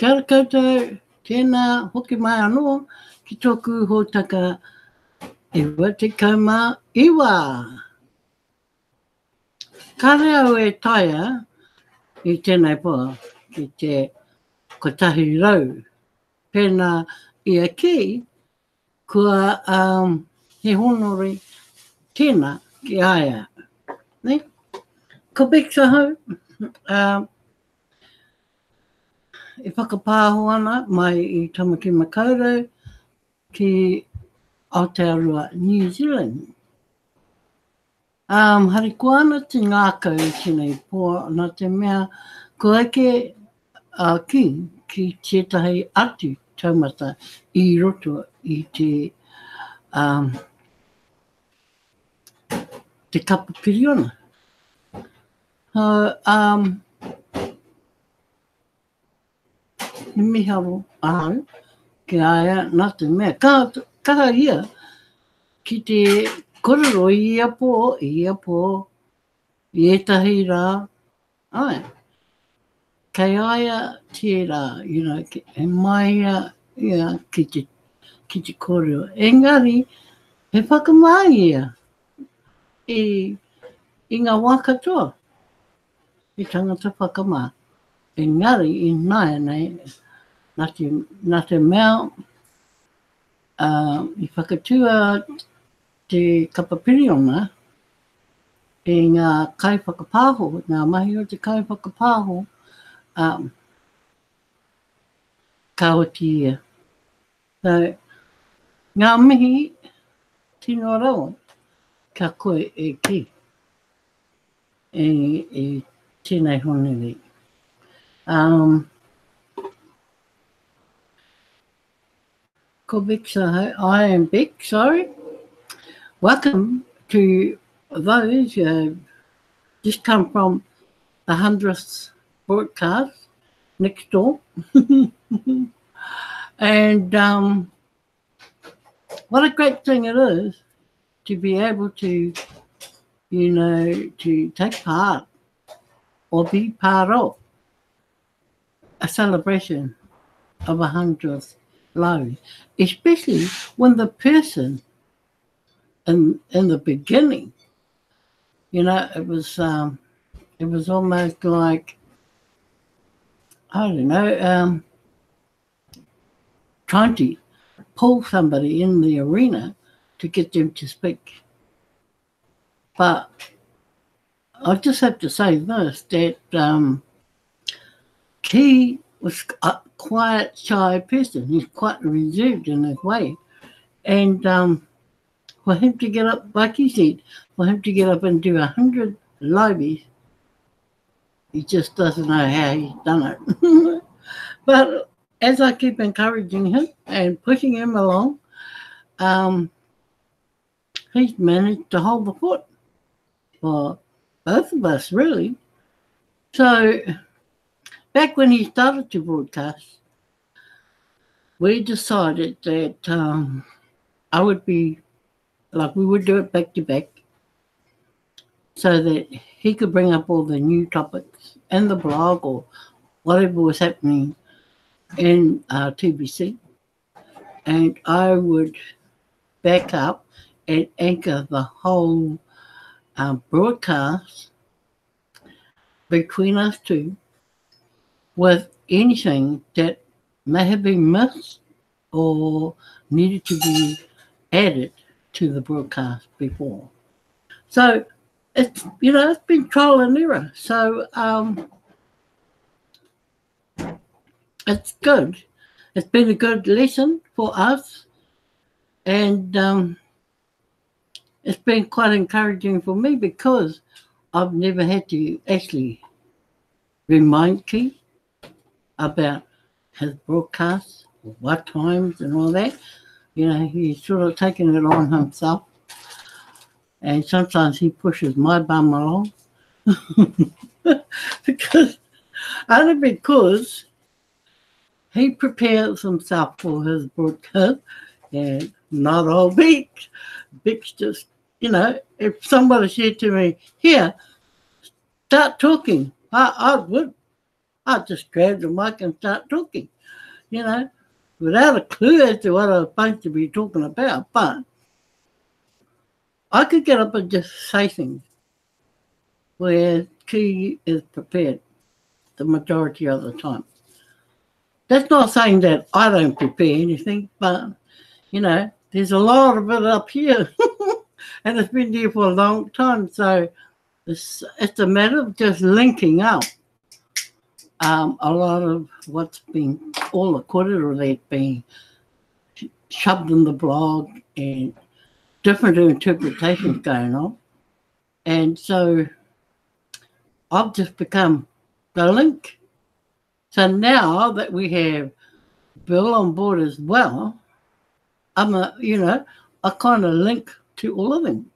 Kia ora koutou, tēnā hoki mai anō ki tōku hōtaka iwa te kaumā iwa. Ka reo e taia I tēnei poa ki te kotahi rau. Pēnā ia ki, kua he honori tēnā ki aia. Ne? Ko Biksa hau, I whakapāho ana mai I Tamaki Makaurau ki Aotearoa, New Zealand. Hari ko ana te ngākau tēnei poa, nā te mea ko eke ki tētahi atu taumata I roto I te kapa piriona. Ni miharo ahau ki aia nā te mea. Kaha ia ki te kororo ia po, I etahi rā. Ai. Kei aia te rā, he mai ia ki te kororo. Engari, he whakamai ia I ngā wā katoa. I tangata whakamā. Engari, I nai nei, nā te mea, I whakatua te kapapiriona, I ngā kai whakapāho, ngā mahi o te kai whakapāho, ka oti ia. So, ngā mihi tino rawa, ka koe e ki, e tēnei honeri. Ko Biksa, I am Bik, sorry. Welcome to those who just come from the 100th broadcast next door. And what a great thing it is to be able to, to take part or be part of a celebration of 100th life, especially when the person in the beginning, it was almost like, I don't know, trying to pull somebody in the arena to get them to speak. But I just have to say this, that he was a quiet, shy person. He's quite reserved in his way. And for him to get up, like he said, for him to get up and do 100 lives, he just doesn't know how he's done it. But as I keep encouraging him and pushing him along, he's managed to hold the fort for both of us, really. So back when he started to broadcast, we decided that I would be, like we would do it back to back, so that he could bring up all the new topics and the blog or whatever was happening in TBC. And I would back up and anchor the whole broadcast between us two with anything that may have been missed or needed to be added to the broadcast before. So it's been trial and error. So it's good. It's been a good lesson for us, and it's been quite encouraging for me because I've never had to actually remind Keith about his broadcasts, what times and all that. He's sort of taken it on himself. And sometimes he pushes my bum along. because he prepares himself for his broadcast, and not all Bix. Bix just, if somebody said to me, here, start talking, I would. I just grab the mic and start talking, you know, without a clue as to what I was supposed to be talking about. But I could get up and just say things where Key is prepared the majority of the time. That's not saying that I don't prepare anything, but, you know, there's a lot of it up here. And it's been there for a long time. So it's a matter of just linking up a lot of what's been all recorded or they've been shoved in the blog and different interpretations going on. And so I've just become the link. So now that we have Bill on board as well, I kind of link to all of them.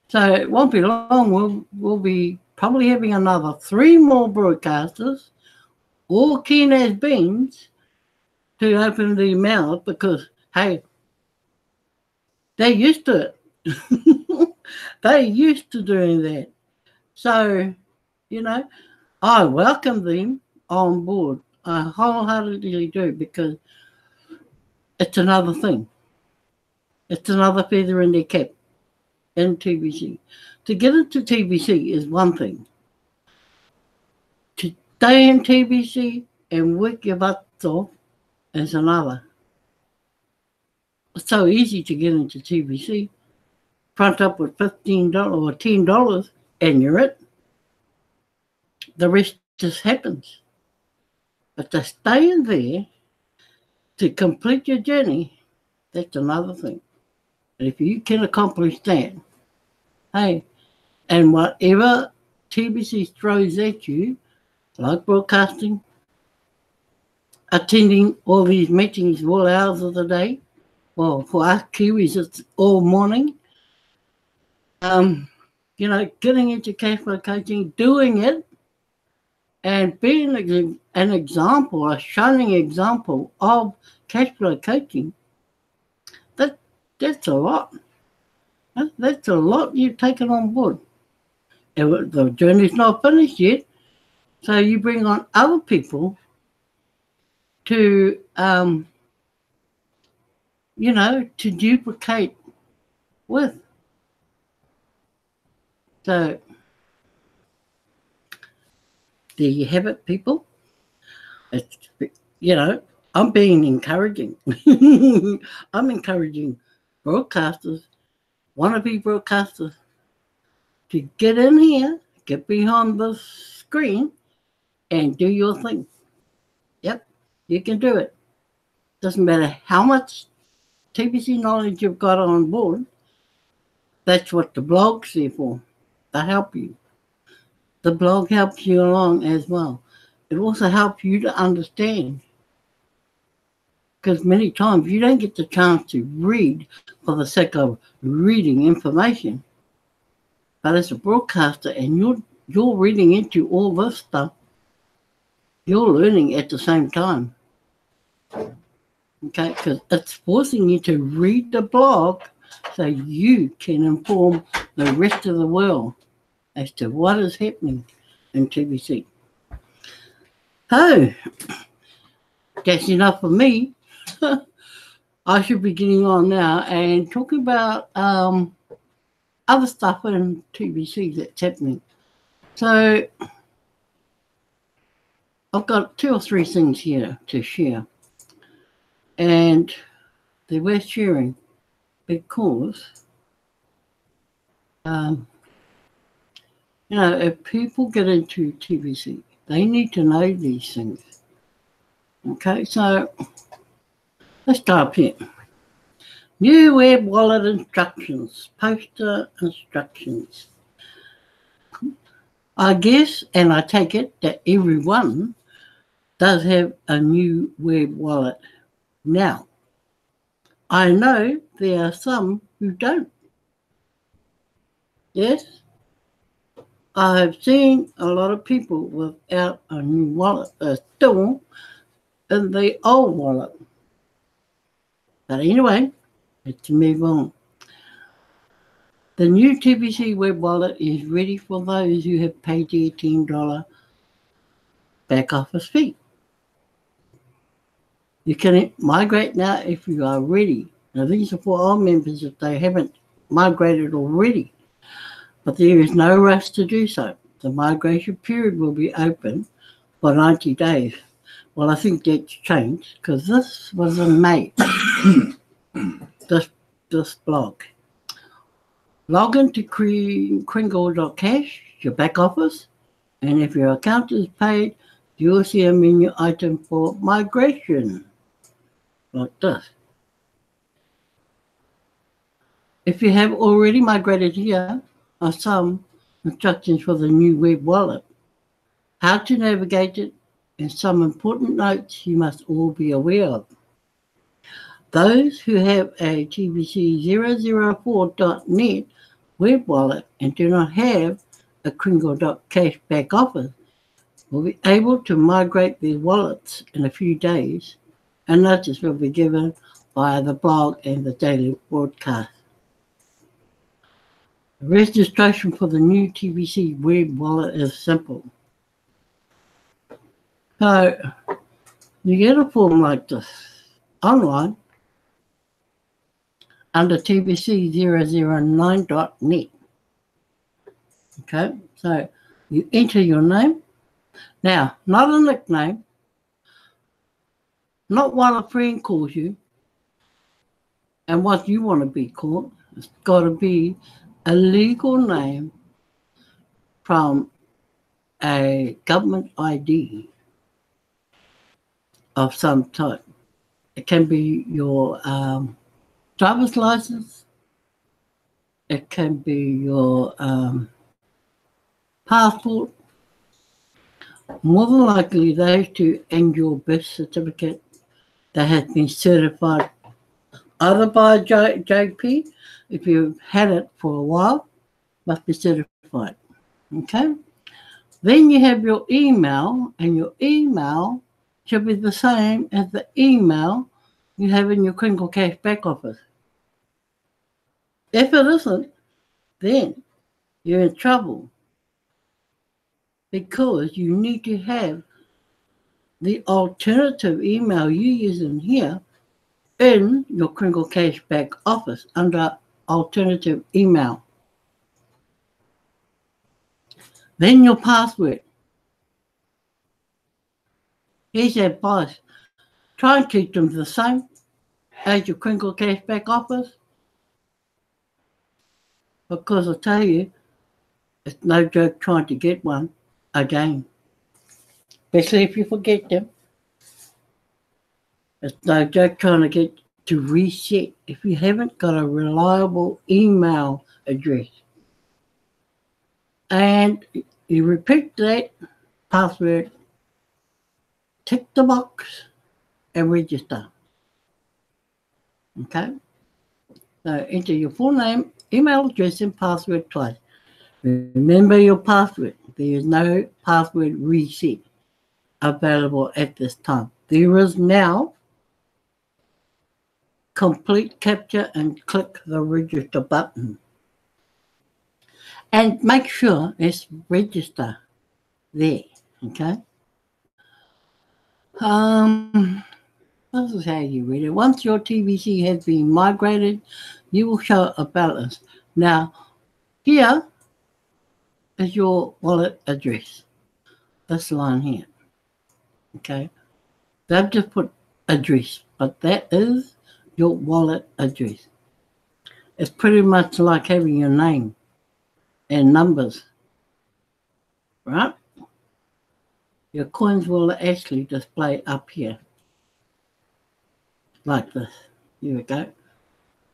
So it won't be long. We'll be probably having another 3 more broadcasters, all keen as beans, to open their mouth because, hey, they're used to it. They're used to doing that. So, you know, I welcome them on board. I wholeheartedly do because it's another thing. It's another feather in their cap in TBC. To get into TBC is one thing. To stay in TBC and work your butts off is another. It's so easy to get into TBC. Front up with $15 or $10 and you're it. The rest just happens. But to stay in there, to complete your journey, that's another thing. And if you can accomplish that, hey, and whatever TBC throws at you, like broadcasting, attending all these meetings all hours of the day, well, for us Kiwis, it's all morning. Getting into cash flow coaching, doing it, and being an example, a shining example of cash flow coaching, that's a lot. That's a lot you've taken on board. The journey's not finished yet, so you bring on other people to, to duplicate with. So, there you have it, people. It's, I'm being encouraging. I'm encouraging broadcasters, wannabe broadcasters, to get in here, get behind the screen, and do your thing. Yep, you can do it. Doesn't matter how much TBC knowledge you've got on board. That's what the blog's there for. They help you. The blog helps you along as well. It also helps you to understand. Because many times you don't get the chance to read for the sake of reading information. But as a broadcaster and you're reading into all this stuff, you're learning at the same time. Okay, because it's forcing you to read the blog so you can inform the rest of the world as to what is happening in TBC. So, that's enough for me. I should be getting on now and talking about other stuff in TBC that's happening. So, I've got 2 or 3 things here to share. And they're worth sharing because, if people get into TBC, they need to know these things. Okay, so let's start here. New web wallet instructions, poster instructions. I guess, and I take it that everyone does have a new web wallet now. I know there are some who don't. Yes, I have seen a lot of people without a new wallet. They're still in the old wallet. But anyway, let's move on. The new TBC web wallet is ready for those who have paid their $10 back office fee. You can migrate now if you are ready. Now these are for all members if they haven't migrated already, but there is no rush to do so. The migration period will be open for 90 days. Well, I think that's changed because this was in May, this blog. Log into Kringle.cash, your back office, and if your account is paid, you will see a menu item for migration, like this. If you have already migrated, here are some instructions for the new web wallet, how to navigate it, and some important notes you must all be aware of. Those who have a TBC004.net web wallet and do not have a Kringle.cash back office will be able to migrate their wallets in a few days, and notice will be given via the blog and the daily broadcast. The registration for the new TBC web wallet is simple. So you get a form like this online under TBC009.net. Okay, so you enter your name. Now, not a nickname, not what a friend calls you, and what you want to be called. It's got to be a legal name from a government ID of some type. It can be your driver's license. It can be your passport. More than likely, those two and your birth certificate that has been certified either by JP, if you've had it for a while, must be certified. Okay? Then you have your email, and your email should be the same as the email you have in your Kringle Cash back office. If it isn't, then you're in trouble because you need to have the alternative email you use in here in your Kringle Cash back office under alternative email. Then your password. Here's advice. Try and keep them the same as your Kringle Cash back office, because I tell you, it's no joke trying to get one again, especially if you forget them. It's no joke trying to get to reset if you haven't got a reliable email address. And you repeat that password, tick the box, and register. Okay? So enter your full name, email address, and password twice. Remember your password. There is no password reset available at this time. There is now. Complete capture and click the register button. And make sure it's register there. Okay? This is how you read it. Once your TBC has been migrated, you will show a balance. Now, here is your wallet address. This line here. Okay? They've just put address, but that is your wallet address. It's pretty much like having your name and numbers, right? Your coins will actually display up here, like this. Here we go.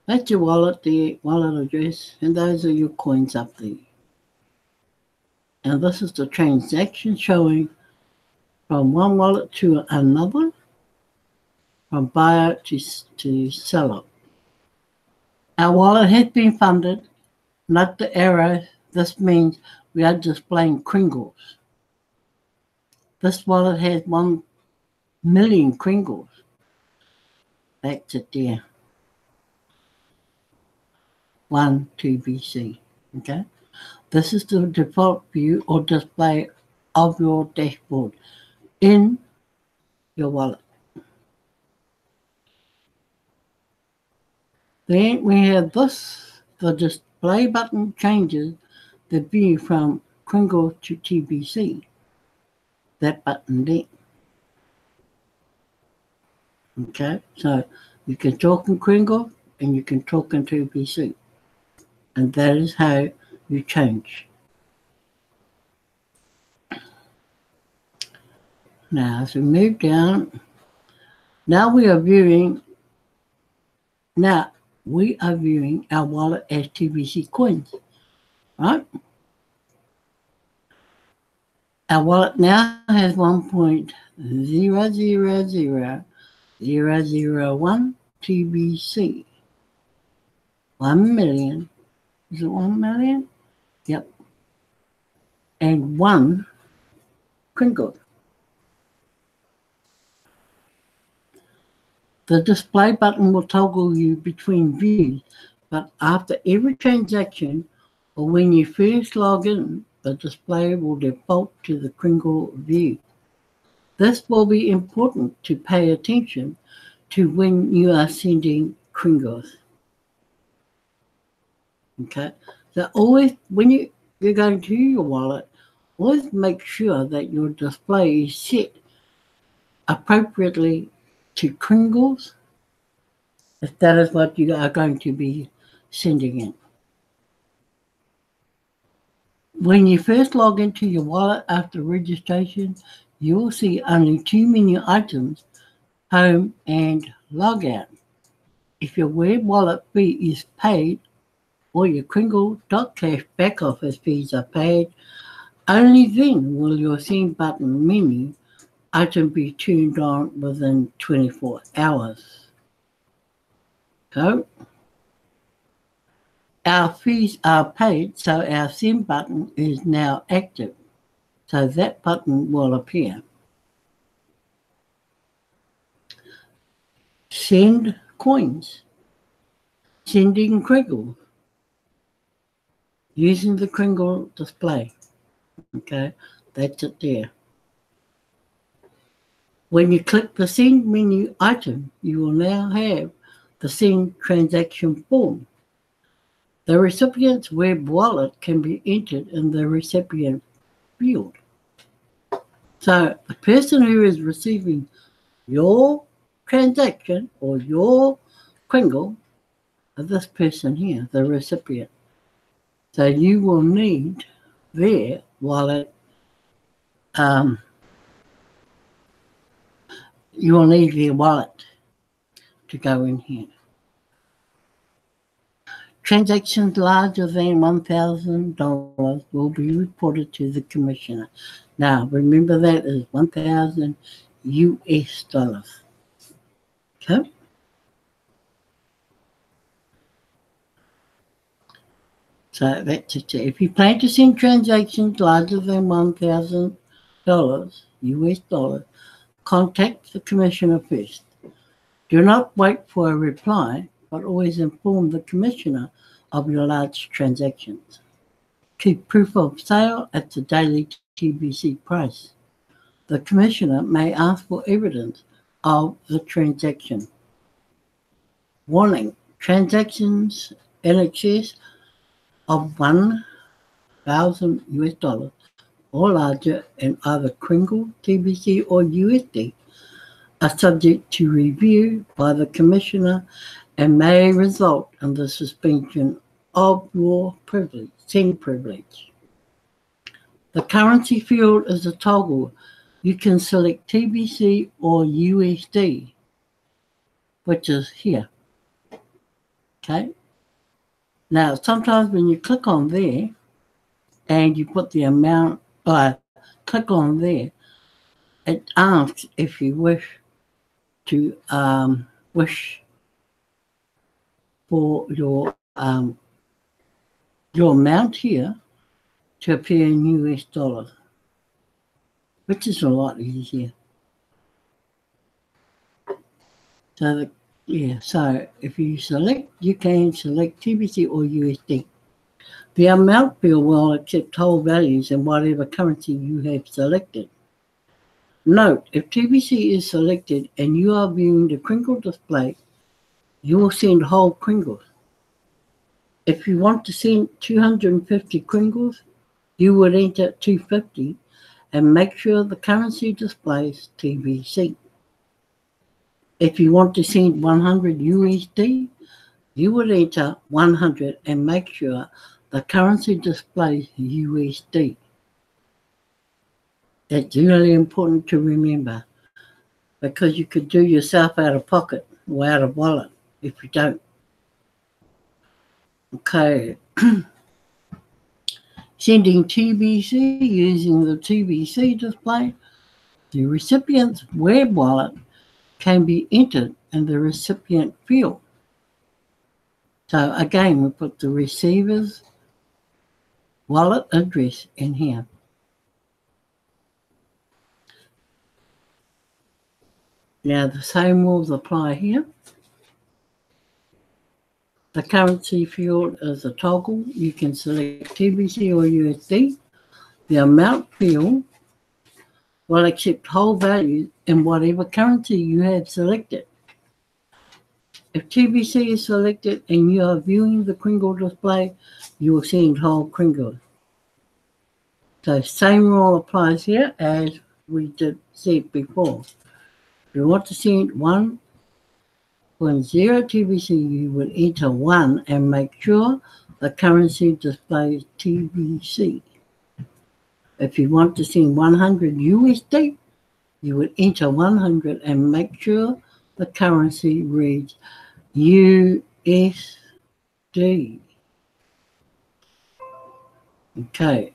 That's your wallet, the wallet address, and those are your coins up there. And this is the transaction showing from one wallet to another, from buyer to seller. Our wallet has been funded, not the arrow. This means we are displaying Kringles. This wallet has 1 million Kringles. That's it there. 1 TBC. Okay? This is the default view or display of your dashboard. in your wallet. Then we have this. The display button changes the view from Kringle to TBC. That button there. Okay, so you can talk in Kringle and you can talk in TBC. And that is how you change. Now, as we move down, now we are viewing our wallet as TBC coins, right? Our wallet now has 1.000001 TBC. 1 million. Is it 1 million? Yep. And 1 Kringle. The display button will toggle you between views, but after every transaction or when you first log in, the display will default to the Kringle view. This will be important to pay attention to when you are sending Kringles. Okay, so always when you're going to your wallet, always make sure that your display is set appropriately to Kringles, if that is what you are going to be sending in. When you first log into your wallet after registration, you will see only 2 menu items, home and logout. If your web wallet fee is paid or your Kringle.cash back office fees are paid, only then will your send button menu item be turned on within 24 hours. So, our fees are paid, so our send button is now active. So that button will appear. Send coins. Sending Kringle. Using the Kringle display. Okay, that's it there. When you click the send menu item, you will now have the send transaction form. The recipient's web wallet can be entered in the recipient field. So the person who is receiving your transaction or your Kringle is this person here, the recipient. So you will need their wallet. You will need their wallet to go in here. Transactions larger than $1,000 will be reported to the commissioner. Now, remember that is 1,000 US dollars. Okay? So that's it. If you plan to send transactions larger than $1,000 US dollars, contact the commissioner first. Do not wait for a reply, but always inform the commissioner of your large transactions. Keep proof of sale at the daily TBC price. The commissioner may ask for evidence of the transaction. Warning, transactions in excess of 1,000 US dollars or larger in either Kringle, TBC or USD are subject to review by the commissioner and may result in the suspension of your privilege, send privilege. The currency field is a toggle. You can select TBC or USD, which is here. Okay. Now, sometimes when you click on there and you put the amount, click on there, it asks if you wish to for your amount here to appear in US dollars, which is a lot easier. So so if you select, you can select TBC or USD. The amount field will accept whole values in whatever currency you have selected. Note, if TBC is selected and you are viewing the Kringle display, you will send whole Kringles. If you want to send 250 Kringles, you would enter 250 and make sure the currency displays TBC. If you want to send 100 USD, you would enter 100 and make sure the currency displays USD. That's really important to remember because you could do yourself out of pocket or out of wallet if you don't. Okay. Sending TBC using the TBC display, the recipient's web wallet can be entered in the recipient field. So again, we put the receiver's wallet address in here. Now the same rules apply here. The currency field is a toggle. You can select TBC or USD. The amount field will accept whole values in whatever currency you have selected. If TBC is selected and you are viewing the Kringle display, you will send whole Kringles. So same rule applies here as we said before. If you want to send 1.0 TBC, you will enter 1 and make sure the currency displays TBC. If you want to send 100 USD, you would enter 100 and make sure the currency reads USD. Okay.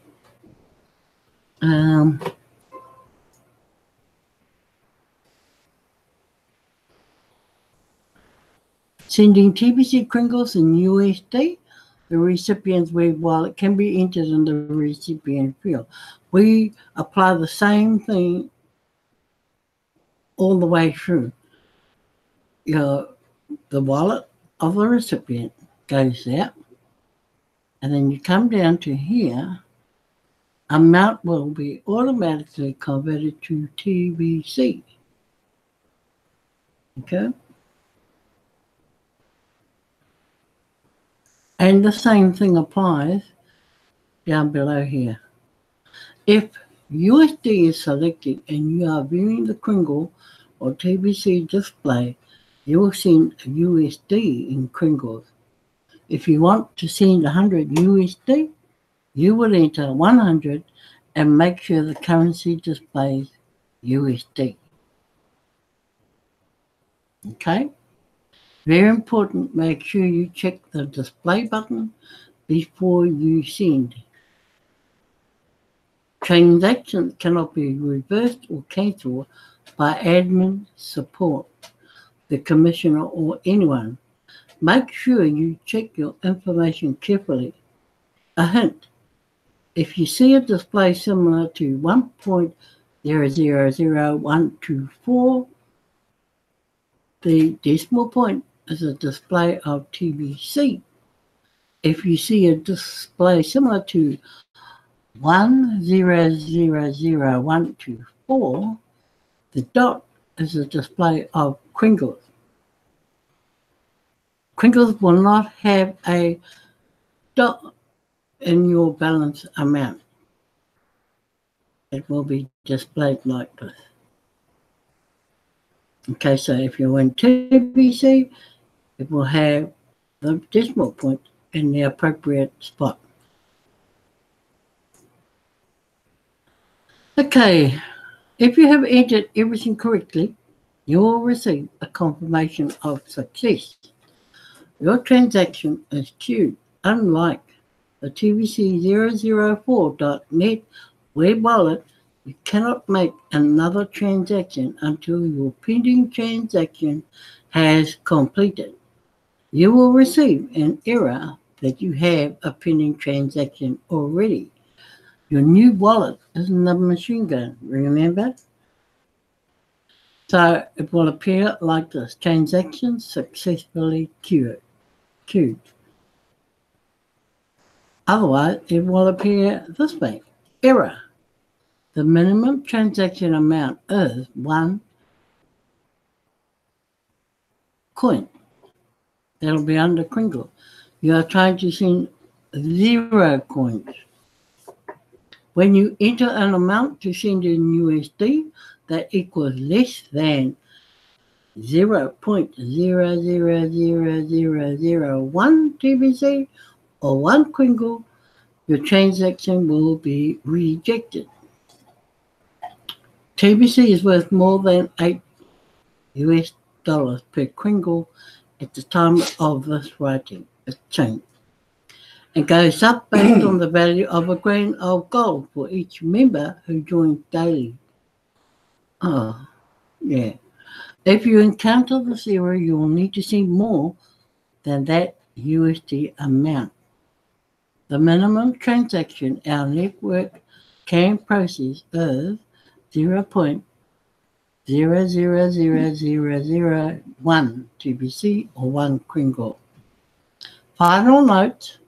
Sending TBC Kringles in USD, the recipient's web wallet can be entered in the recipient field. We apply the same thing all the way through. The wallet of the recipient goes out, and then you come down to here, amount will be automatically converted to TBC. Okay? And the same thing applies down below here. If USD is selected and you are viewing the Kringle or TBC display, you will send USD in Kringles. If you want to send 100 USD, you will enter 100 and make sure the currency displays USD. Okay? Very important, make sure you check the display button before you send. Transactions cannot be reversed or cancelled by admin support, the commissioner or anyone. Make sure you check your information carefully. A hint, if you see a display similar to 1.000124, the decimal point is a display of TBC. If you see a display similar to 1.000124, the dot is a display of Kringles. Kringles will not have a dot in your balance amount. It will be displayed like this. Okay, so if you're in TBC, it will have the decimal point in the appropriate spot. Okay, if you have entered everything correctly, you will receive a confirmation of success. Your transaction is queued, unlike the TBC004.net web wallet. You cannot make another transaction until your pending transaction has completed. You will receive an error that you have a pending transaction already. Your new wallet isn't a machine gun, remember? So it will appear like this: transaction successfully queued. Otherwise, it will appear this way: error. The minimum transaction amount is 1 coin. That'll be under Kringle. You are trying to send 0 coins. When you enter an amount to send in USD that equals less than 0.000001 TBC or 1 Kringle, your transaction will be rejected. TBC is worth more than $8 per Kringle at the time of this writing. It's changed. It goes up based on the value of a grain of gold for each member who joins daily. Oh, yeah. If you encounter this error, you will need to send more than that USD amount. The minimum transaction our network can process is 0.000001 TBC or 1 Kringle. Final note,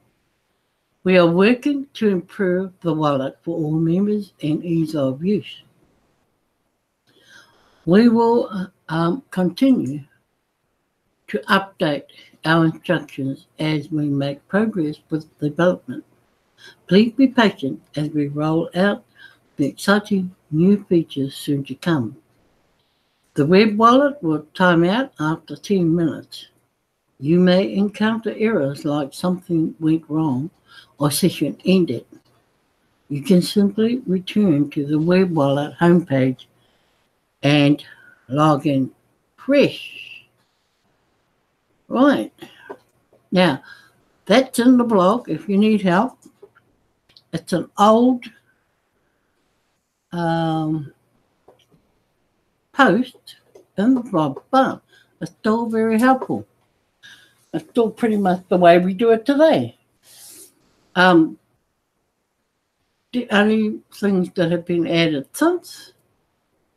we are working to improve the wallet for all members and ease of use. We will continue to update our instructions as we make progress with development. Please be patient as we roll out the exciting new features soon to come. The web wallet will time out after 10 minutes. You may encounter errors like something went wrong or session ended. You can simply return to the web wallet homepage and log in fresh. Right. Now, that's in the blog if you need help. It's an old post in the blog, but it's still very helpful. It's still pretty much the way we do it today. The only things that have been added since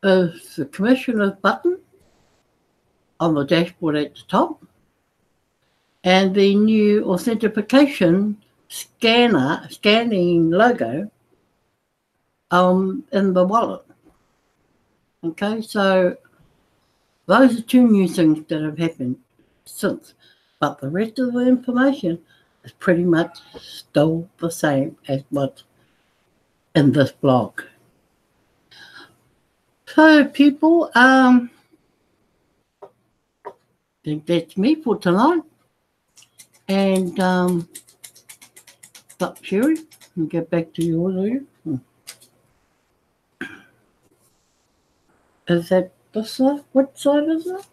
is the Commissioner's button on the dashboard at the top and the new authentication scanning logo in the wallet. Okay, so those are 2 new things that have happened since, but the rest of the information is pretty much still the same as what's in this blog. So people, I think that's me for tonight. And stop sharing and get back to you all. Is that the side? What side is that?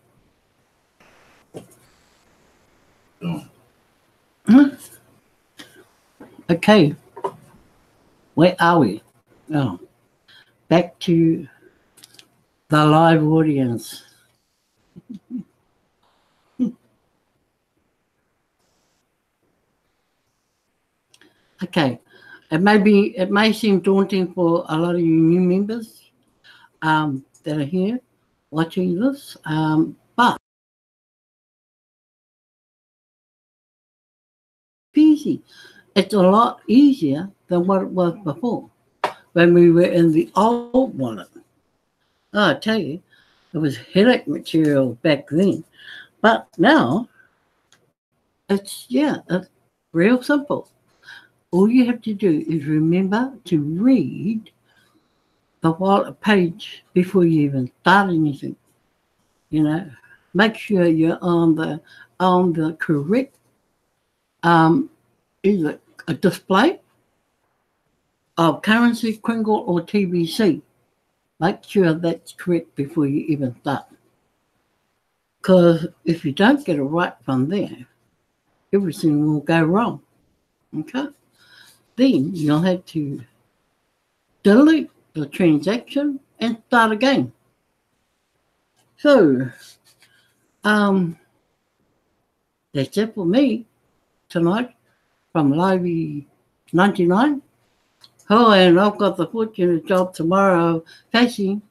Okay. Where are we? Oh, back to the live audience. Okay. It may seem daunting for a lot of you new members that are here watching this, but easy. It's a lot easier than what it was before when we were in the old wallet. I tell you, it was headache material back then, but now it's real simple. All you have to do is remember to read the wallet page before you even start anything. You know, make sure you're on the correct either a display of currency, Kringle, or TBC. Make sure that's correct before you even start. Because if you don't get it right from there, everything will go wrong. Okay? Then you'll have to delete the transaction and start again. So, that's it for me tonight from Livey 99. Oh, and I've got the fortunate job tomorrow facing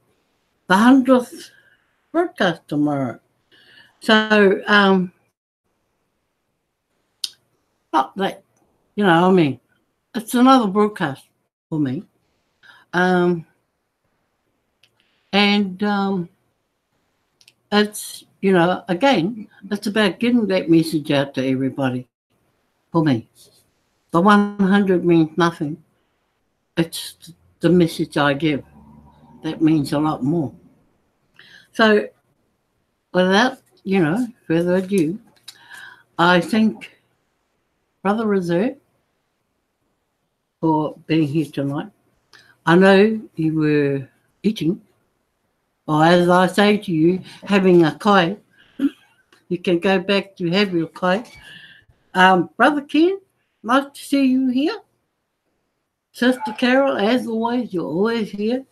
the 100th broadcast tomorrow. So, not that, it's another broadcast for me. And it's, again, it's about getting that message out to everybody. For me, the 100 means nothing. It's the message I give that means a lot more. So, without, further ado, I thank Brother Reserve for being here tonight. I know you were eating, or as I say to you, having a kai. You can go back to have your kai. Brother Ken, nice to see you here. Sister Carol, as always, you're always here,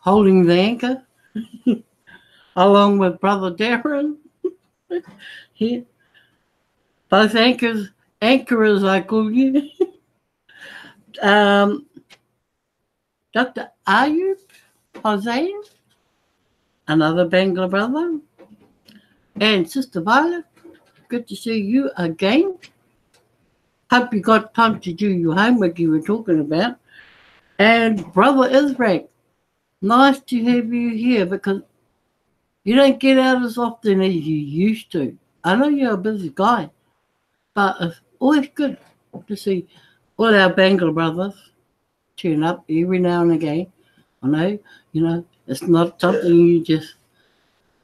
holding the anchor, along with Brother Darren here. Both anchorers, I call you. Dr. Ayub Hossein, another Bangla brother, and Sister Violet, good to see you again. Hope you got time to do your homework you were talking about. And Brother Israel, nice to have you here because you don't get out as often as you used to. I know you're a busy guy, but it's always good to see all our Bangla brothers turn up every now and again. I know, it's not something you just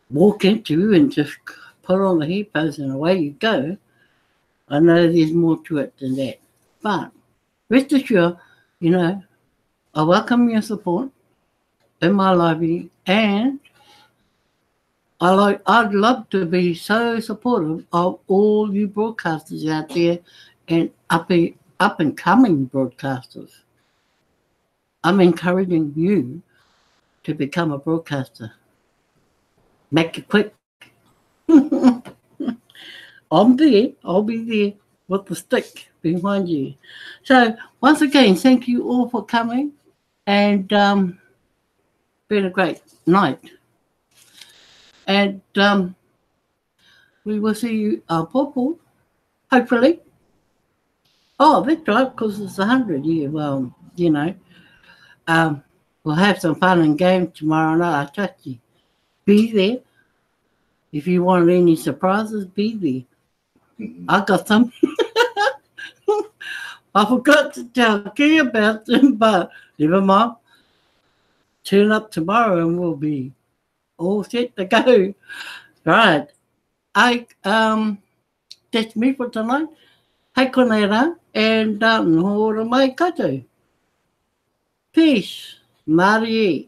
walk into and just put on the headphones and away you go. I know there's more to it than that. But rest assured, I welcome your support in my library, and I'd love to be so supportive of all you broadcasters out there and up and coming broadcasters. I'm encouraging you to become a broadcaster. Make it quick. I'll be there with the stick behind you. So once again, thank you all for coming, and been a great night. And we will see you, Paul, hopefully. Oh, that's right, because it's 100 year. Well, we'll have some fun and games tomorrow night. I trust you. Be there. If you want any surprises, be there. I got some. I forgot to tell Key about them, but never mind. Turn up tomorrow and we'll be all set to go. Right. That's me for tonight. Hei konera and hora mai katou. Peace. Marie.